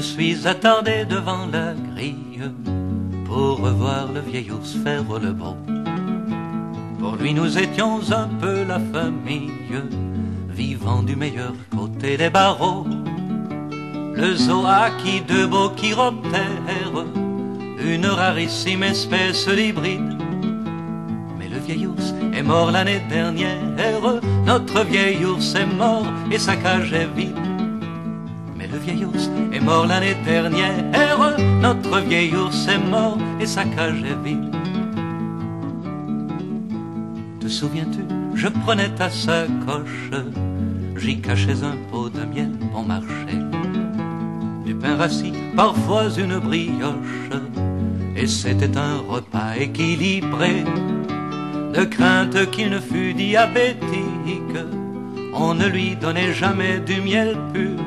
me suis attardé devant la grille pour revoir le vieil ours faire le beau. Pour lui nous étions un peu la famille, vivant du meilleur côté des barreaux. Le zoo a acquis de beaux chiroptères, une rarissime espèce d'hybride. Mais le vieil ours est mort l'année dernière, notre vieil ours est mort et sa cage est vide. Mais le vieil ours est mort l'année dernière, notre vieil ours est mort et sa cage est vide. Te souviens-tu, je prenais ta sacoche, j'y cachais un pot de miel bon marché, du pain rassis, parfois une brioche, et c'était un repas équilibré. De crainte qu'il ne fût diabétique, on ne lui donnait jamais du miel pur,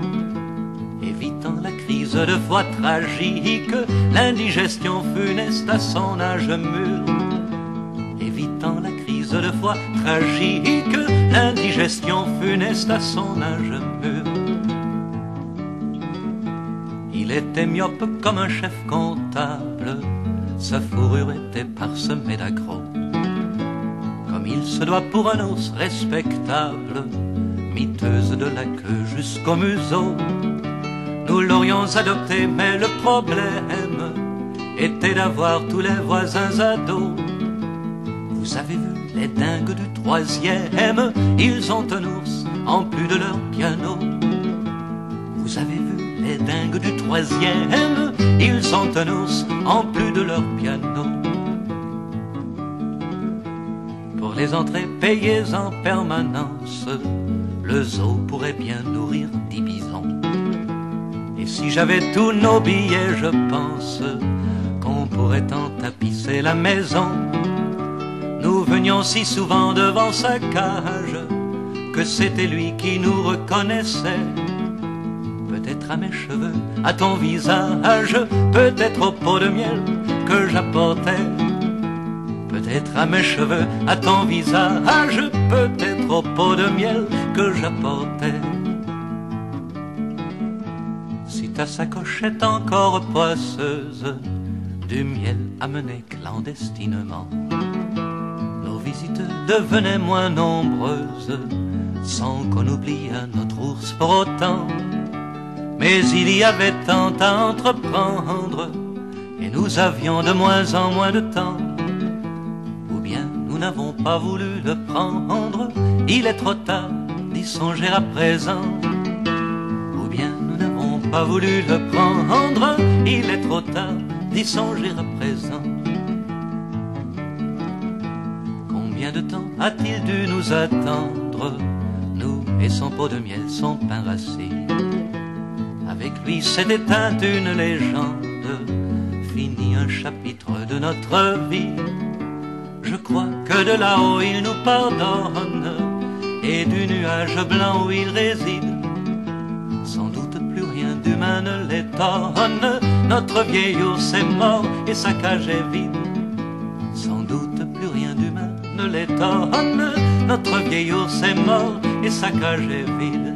évitant la crise de foie tragique, l'indigestion funeste à son âge mûr. Évitant la crise de foie tragique, l'indigestion funeste à son âge mûr. Il était myope comme un chef comptable, sa fourrure était parsemée d'accros, comme il se doit pour un ours respectable, miteuse de la queue jusqu'au museau. Nous l'aurions adopté, mais le problème était d'avoir tous les voisins ados. Vous avez vu les dingues du troisième, ils ont un ours en plus de leur piano. Vous avez vu les dingues du troisième, ils ont un ours en plus de leur piano. Pour les entrées payées en permanence, le zoo pourrait bien nourrir 10 bisons. Et si j'avais tous nos billets, je pense qu'on pourrait en tapisser la maison. Nous venions si souvent devant sa cage que c'était lui qui nous reconnaissait. Peut-être à mes cheveux, à ton visage, peut-être au pot de miel que j'apportais. Peut-être à mes cheveux, à ton visage, peut-être au pot de miel que j'apportais. Si ta sacoche est encore poisseuse, du miel amené clandestinement, nos visites devenaient moins nombreuses, sans qu'on oublie notre ours pour autant. Mais il y avait tant à entreprendre, et nous avions de moins en moins de temps. Ou bien nous n'avons pas voulu le prendre, il est trop tard d'y songer à présent. Ou bien nous n'avons pas voulu le prendre, il est trop tard d'y songer à présent. Combien de temps a-t-il dû nous attendre, nous et son pot de miel, son pain rassis? Avec lui s'est éteinte une légende, fini un chapitre de notre vie. Je crois que de là-haut il nous pardonne, et du nuage blanc où il réside, sans doute plus rien d'humain ne l'étonne. Notre vieil ours est mort et sa cage est vide, sans doute plus rien d'humain ne l'étonne. Notre vieil ours est mort et sa cage est vide.